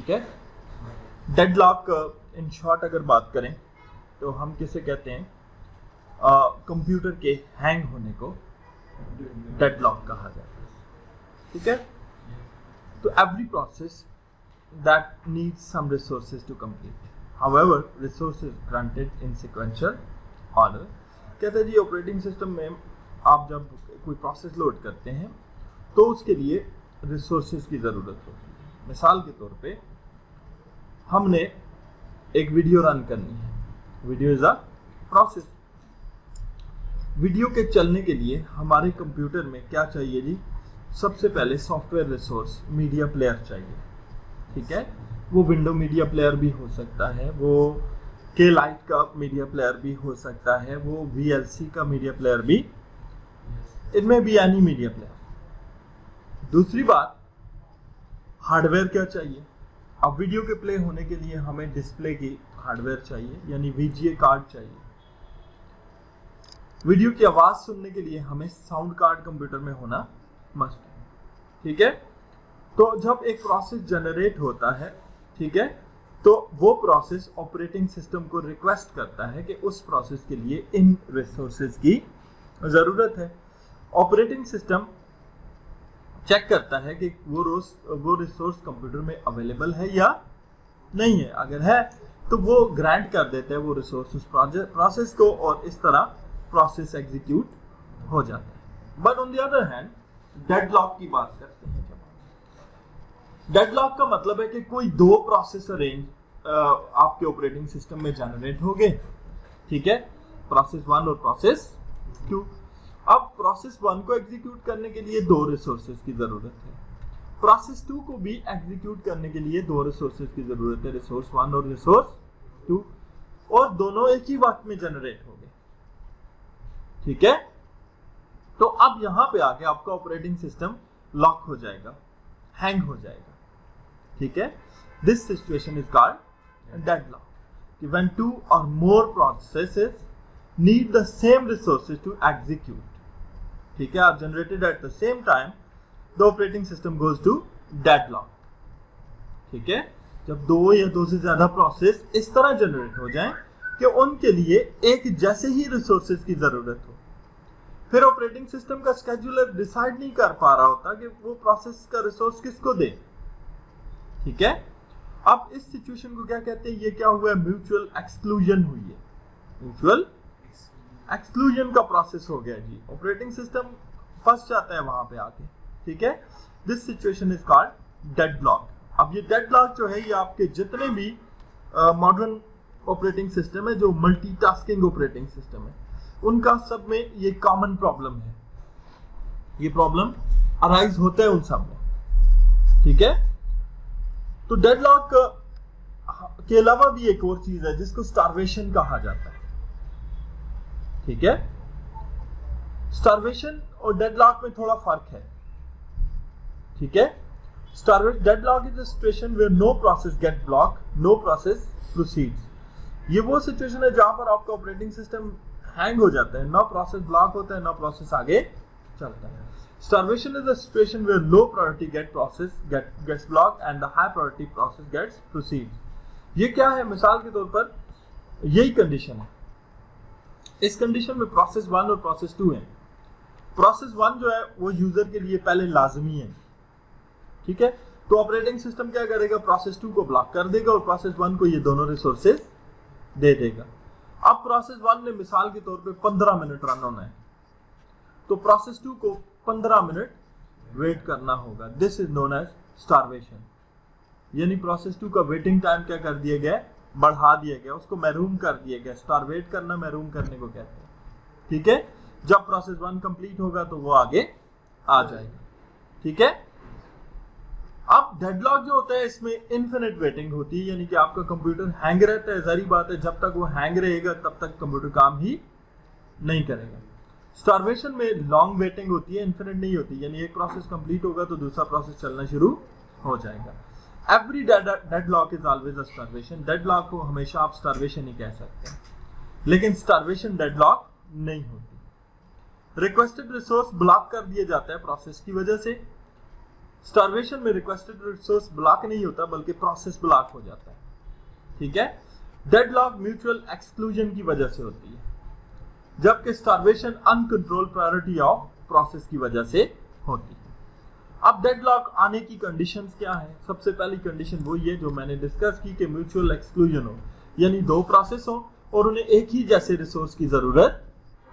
ठीक है। Deadlock in short अगर बात करें तो हम किसे कहते हैं, कंप्यूटर के हैंग होने को डेडलॉक कहा जाता है, ठीक है। तो every process that needs some resources to complete, however resources granted in sequential order. कहते हैं जी ऑपरेटिंग सिस्टम में आप जब कोई प्रोसेस लोड करते हैं तो उसके लिए रिसोर्सेज की ज़रूरत होती है। मिसाल के तौर पे हमने एक वीडियो रन करनी है, video is a process. Video के चलने के लिए हमारे कंप्यूटर में क्या चाहिए जी, सबसे पहले सॉफ्टवेयर रिसोर्स मीडिया प्लेयर चाहिए, ठीक है। वो विंडो मीडिया प्लेयर भी हो सकता है, वो के लाइट का मीडिया प्लेयर भी हो सकता है, वो VLC का मीडिया प्लेयर भी, इनमें भी एनी मीडिया प्लेयर। दूसरी बात, हार्डवेयर क्या चाहिए। अब वीडियो के प्ले होने के लिए हमें डिस्प्ले की हार्डवेयर चाहिए, यानी VGA कार्ड चाहिए। वीडियो की आवाज सुनने के लिए हमें साउंड कार्ड कंप्यूटर में होना मस्ट है, ठीक है। तो जब एक प्रोसेस जनरेट होता है, ठीक है, तो वो प्रोसेस ऑपरेटिंग सिस्टम को रिक्वेस्ट करता है कि उस प्रोसेस के लिए इन रिसोर्सेज की ज़रूरत है। ऑपरेटिंग सिस्टम चेक करता है कि वो रिसोर्स कंप्यूटर में अवेलेबल है या नहीं है। अगर है तो वो ग्रांट कर देता है वो रिसोर्स उस प्रोसेस को, और इस तरह प्रोसेस एग्जीक्यूट हो जाता है। But on the other hand deadlock की बात करते हैं। जब डेडलॉक का मतलब है कि कोई दो प्रोसेस रेंज आपके ऑपरेटिंग सिस्टम में जनरेट हो गए, ठीक है, प्रोसेस 1 और प्रोसेस 2। अब प्रोसेस 1 को एग्जीक्यूट करने के लिए दो रिसोर्सेज की जरूरत है, प्रोसेस 2 को भी एग्जीक्यूट करने के लिए दो रिसोर्सेज की जरूरत है, रिसोर्स 1 और रिसोर्स 2, और दोनों एक ही वक्त में जनरेट हो गए, ठीक है। तो अब यहां पे आके आपका ऑपरेटिंग सिस्टम लॉक हो जाएगा, हैंग हो जाएगा, ठीक है। This situation is called deadlock. When 2 और more processes need the same resources to execute, ठीक है, are generated at the same time, the operating system goes to deadlock, ठीक है। जब दो या दो से ज्यादा प्रोसेस इस तरह जनरेट हो जाएं कि उनके लिए एक जैसे ही रिसोर्सेज की जरूरत हो, फिर ऑपरेटिंग सिस्टम का स्केड्यूलर डिसाइड नहीं कर पा रहा होता कि वो प्रोसेस का रिसोर्स किसको दे, ठीक है। अब इस सिचुएशन को क्या कहते हैं, ये क्या हुआ है, म्यूचुअल एक्सक्लूजन हुई है। म्यूचुअल एक्सक्लूजन का प्रोसेस हो गया जी, ऑपरेटिंग सिस्टम फंस जाता है वहां पे आके, ठीक है। This situation is called deadlock. अब ये डेडलॉक जो है ये आपके जितने भी मॉडर्न ऑपरेटिंग सिस्टम है, जो मल्टीटास्किंग ऑपरेटिंग सिस्टम है, उनका सब में ये कॉमन प्रॉब्लम है, ये प्रॉब्लम अराइज होता है उन सब में, ठीक है। तो डेडलॉक के अलावा भी एक और चीज है जिसको स्टार्वेशन कहा जाता है, ठीक है। स्टार्वेशन और डेडलॉक में थोड़ा फर्क है, ठीक है। Deadlock is a situation where no process get block, no process proceeds. ये वो सिचुएशन है जहां पर आपका ऑपरेटिंग सिस्टम हैंग हो जाता है, ना प्रोसेस ब्लॉक होता है ना प्रोसेस आगे चलता है। Starvation is a situation where low priority gets blocked and the high priority process gets proceeds. ये क्या है, मिसाल के तौर पर यही कंडीशन है। इस कंडीशन में प्रोसेस 1 और प्रोसेस 2 है। प्रोसेस 1 जो है वो यूजर के लिए पहले लाजमी है, ठीक है। तो ऑपरेटिंग सिस्टम क्या करेगा, प्रोसेस 2 को ब्लॉक कर देगा और प्रोसेस 1 को ये दोनों रिसोर्सेज दे देगा। अब प्रोसेस 1 ने मिसाल के तौर पे 15 मिनट रन होना है, तो प्रोसेस 2 को 15 मिनट वेट करना होगा। This is known as starvation, यानी प्रोसेस 2 का वेटिंग टाइम क्या कर दिया गया, बढ़ा दिया गया, उसको महरूम कर दिया गया। स्टारवेट करना महरूम करने को कहते हैं, ठीक है। जब प्रोसेस 1 कंप्लीट होगा तो वो आगे आ जाएगा, ठीक है। अब डेडलॉक जो होता है इसमें इन्फिनिट वेटिंग होती है, यानी कि आपका कंप्यूटर हैंग रहता है। जारी बात है, जब तक वो हैंग रहेगा तब तक कंप्यूटर काम ही नहीं करेगा। स्टार्वेशन में लॉन्ग वेटिंग होती है, इन्फिनिट नहीं होती, यानी एक प्रोसेस कंप्लीट होगा तो दूसरा प्रोसेस चलना शुरू हो जाएगा। Every deadlock is always a starvation. Deadlock को हमेशा आप स्टार्वेशन ही कह सकते हैं, लेकिन स्टार्वेशन डेडलॉक नहीं होती। रिक्वेस्टेड रिसोर्स ब्लॉक कर दिया जाता है प्रोसेस की वजह से, स्टार्वेशन में रिक्वेस्टेड रिसोर्स ब्लॉक नहीं होता बल्कि प्रोसेस ब्लॉक हो जाता है, ठीक है। डेडलॉक म्यूचुअल एक्सक्लूजन की वजह से होती है, जबकि starvation uncontrolled priority of process की वजह से होती है। अब डेडलॉक आने की कंडीशंस क्या है? सबसे पहली कंडीशन वही है जो मैंने डिस्कस की कि म्यूचुअल एक्सक्लूजन हो, यानी दो प्रोसेस हो और उन्हें एक ही जैसे रिसोर्स की जरूरत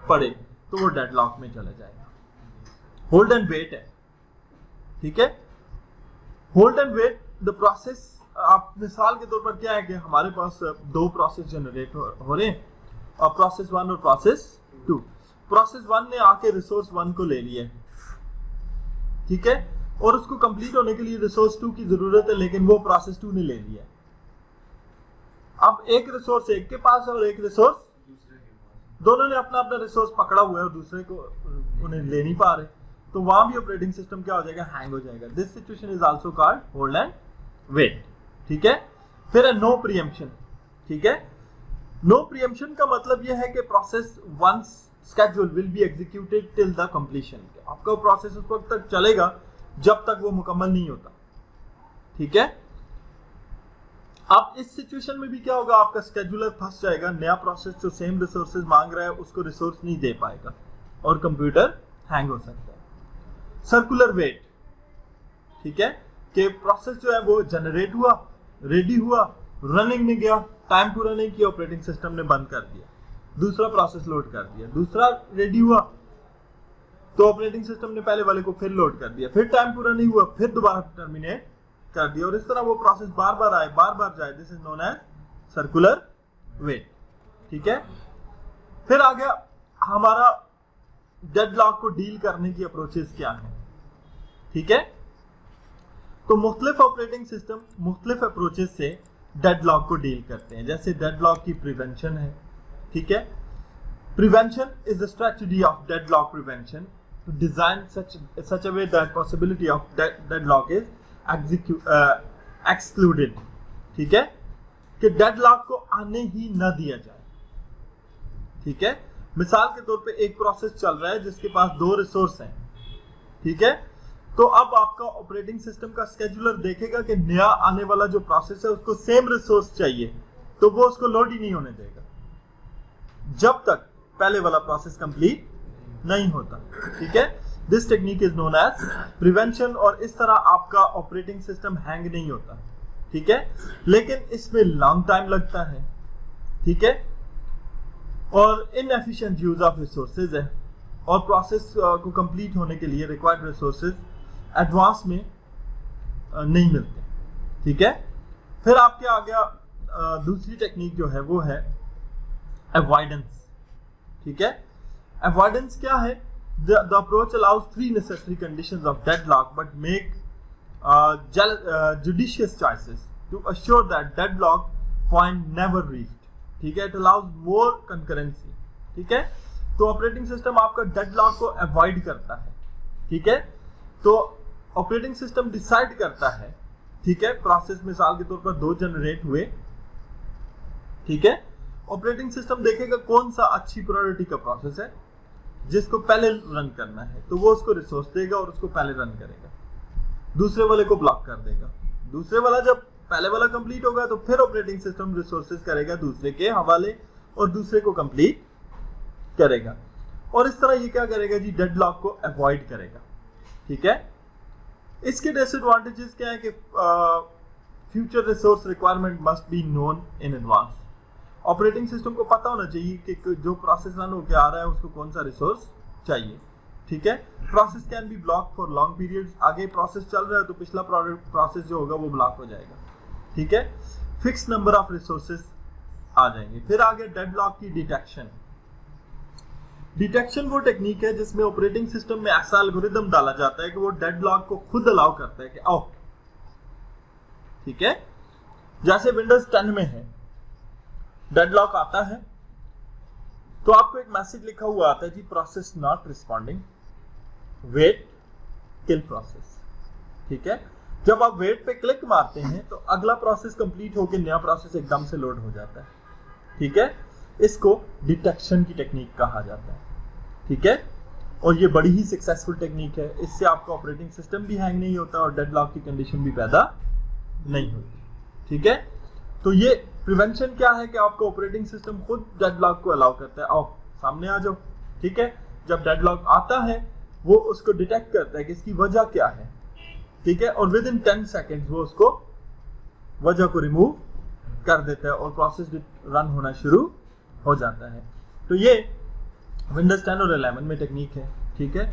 पड़े तो वो डेडलॉक में चला जाएगा। होल्ड एंड वेट है, ठीक है। Hold and wait the process, आप मिसाल के तौर पर क्या है कि हमारे पास दो प्रोसेस जनरेट हो रहे हैं, और प्रोसेस 1 और प्रोसेस 2। प्रोसेस 1 ने आके रिसोर्स 1 को ले लिया, ठीक है, और उसको कंप्लीट होने के लिए रिसोर्स 2 की जरूरत है, लेकिन वो प्रोसेस 2 ने ले लिया। अब एक रिसोर्स एक के पास है और एक रिसोर्स दूसरे के पास, दोनों ने अपना अपना रिसोर्स पकड़ा हुआ है और दूसरे को उन्हें ले नहीं पा रहे, तो वहां भी ऑपरेटिंग सिस्टम क्या हो जाएगा? हैंग हो जाएगा। This situation is also called hold and wait, ठीक है। फिर है नो प्रीएम्पशन, ठीक है। नो प्रीएम्पशन का मतलब यह है कि process 1 schedule will be executed till the completion, आपका प्रोसेस उस वक्त तक चलेगा जब तक वो मुकम्मल नहीं होता, ठीक है। अब इस सिचुएशन में भी क्या होगा? आपका स्केड्यूलर फंस जाएगा, नया प्रोसेस जो सेम रिसोर्सेज मांग रहा है उसको रिसोर्स नहीं दे पाएगा और कंप्यूटर हैंग हो सकता है। सर्कुलर वेट, ठीक है, कि प्रोसेस जो है वो जनरेट हुआ, रेडी हुआ, रनिंग में गया, टाइम पूरा नहीं किया, ऑपरेटिंग सिस्टम ने बंद कर दिया, दूसरा प्रोसेस लोड कर दिया, दूसरा रेडी हुआ तो ऑपरेटिंग सिस्टम ने पहले वाले को फिर लोड कर दिया, फिर टाइम पूरा नहीं हुआ, फिर दोबारा टर्मिनेट कर दिया, और इस तरह वो प्रोसेस बार बार आए, बार बार जाए। This is known as circular wait, ठीक है। फिर आ गया हमारा डेडलॉक को डील करने की अप्रोचेस क्या है, ठीक है। तो मुख्तलिफ ऑपरेटिंग सिस्टम मुख्तलिफ अप्रोचेस से डेडलॉक को डील करते हैं। जैसे डेडलॉक की प्रिवेंशन है, ठीक है। Prevention is the strategy of deadlock prevention to design such a way that possibility of deadlock is excluded, ठीक है, कि डेडलॉक को आने ही न दिया जाए, ठीक है। मिसाल के तौर पे एक प्रोसेस चल रहा है जिसके पास 2 रिसोर्स हैं, ठीक है, तो अब आपका ऑपरेटिंग सिस्टम का स्केड्यूलर देखेगा कि नया आने वाला जो प्रोसेस है उसको सेम रिसोर्स चाहिए, तो वो उसको लोड ही नहीं होने देगा जब तक पहले वाला प्रोसेस कंप्लीट नहीं होता, ठीक है। This technique is known as prevention, और इस तरह आपका ऑपरेटिंग सिस्टम हैंग नहीं होता, ठीक है, लेकिन इसमें लॉन्ग टाइम लगता है, ठीक है, और इनएफिशिएंट यूज ऑफ रिसोर्सेज है, और प्रोसेस को कंप्लीट होने के लिए रिक्वायर्ड रिसोर्सेज एडवांस में नहीं मिलते, ठीक है। फिर आपके आ गया दूसरी टेक्निक जो है वो है अवॉइडेंस, ठीक है। अवॉइडेंस क्या है? The approach allows 3 necessary conditions of deadlock but make judicious choices to assure that deadlock point never reached, ठीक है। It allows more concurrency, ठीक है। तो ऑपरेटिंग सिस्टम आपका डेडलॉक को अवॉइड करता है, ठीक है। तो ऑपरेटिंग सिस्टम डिसाइड करता है, ठीक है, प्रोसेस मिसाल के तौर पर 2 जनरेट हुए, ठीक है। ऑपरेटिंग सिस्टम देखेगा कौन सा अच्छी प्रायोरिटी का प्रोसेस है जिसको पहले रन करना है, तो वो उसको रिसोर्स देगा और उसको पहले रन करेगा, दूसरे वाले को ब्लॉक कर देगा। दूसरे वाला जब पहले वाला कंप्लीट होगा तो फिर ऑपरेटिंग सिस्टम रिसोर्सेज करेगा दूसरे के हवाले और दूसरे को कंप्लीट करेगा, और इस तरह ये क्या करेगा जी? डेडलॉक को अवॉइड करेगा, ठीक है। इसके डिसएडवांटेजेस क्या है कि future resource requirement must be known in advance. Operating system को पता होना चाहिए कि जो प्रोसेस रन होकर आ रहा है उसको कौन सा रिसोर्स चाहिए, ठीक है। Process can be block for long periods, आगे प्रोसेस चल रहा है तो पिछला प्रोसेस जो होगा वो ब्लॉक हो जाएगा, ठीक है। फिक्स नंबर ऑफ रिसोर्सेज आ जाएंगे। फिर आगे डेडलॉक की डिटेक्शन। डिटेक्शन वो टेक्निक है जिसमें ऑपरेटिंग सिस्टम में ऐसा एल्गोरिदम डाला जाता है कि वो डेडलॉक को खुद अलाउ करता है कि आओ, ठीक है। जैसे विंडोज 10 में है, डेडलॉक आता है तो आपको एक मैसेज लिखा हुआ आता है जी, process not responding, wait kill process, ठीक है। जब आप वेट पे क्लिक मारते हैं तो अगला प्रोसेस कंप्लीट होकर नया प्रोसेस एकदम से लोड हो जाता है, ठीक है। इसको डिटेक्शन की टेक्निक कहा जाता है, ठीक है। और ये बड़ी ही सक्सेसफुल टेक्निक है। इससे आपका ऑपरेटिंग सिस्टम भी हैंग नहीं होता और डेडलॉक की कंडीशन भी पैदा नहीं होती। ठीक है, तो ये प्रिवेंशन क्या है कि आपका ऑपरेटिंग सिस्टम खुद डेडलॉक को अलाउ करता है। आओ सामने आ जाओ। ठीक है, जब डेडलॉक आता है वो उसको डिटेक्ट करता है कि इसकी वजह क्या है। ठीक है, और विद इन 10 सेकेंड्स वो उसको वजह को रिमूव कर देता है और प्रोसेस रन होना शुरू हो जाता है। तो ये विंडोज 10 और 11 में टेक्निक है। ठीक है,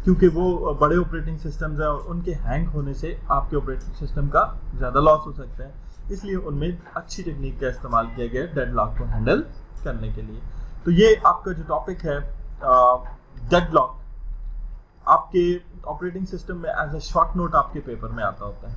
क्योंकि वो बड़े ऑपरेटिंग सिस्टम्स हैं और उनके हैंग होने से आपके ऑपरेटिंग सिस्टम का ज़्यादा लॉस हो सकता है, इसलिए उनमें अच्छी टेक्निक का इस्तेमाल किया गया है डेडलॉक को हैंडल करने के लिए। तो ये आपका जो टॉपिक है डेडलॉक, आपके ऑपरेटिंग सिस्टम में एज ए शॉर्ट नोट आपके पेपर में आता होता है।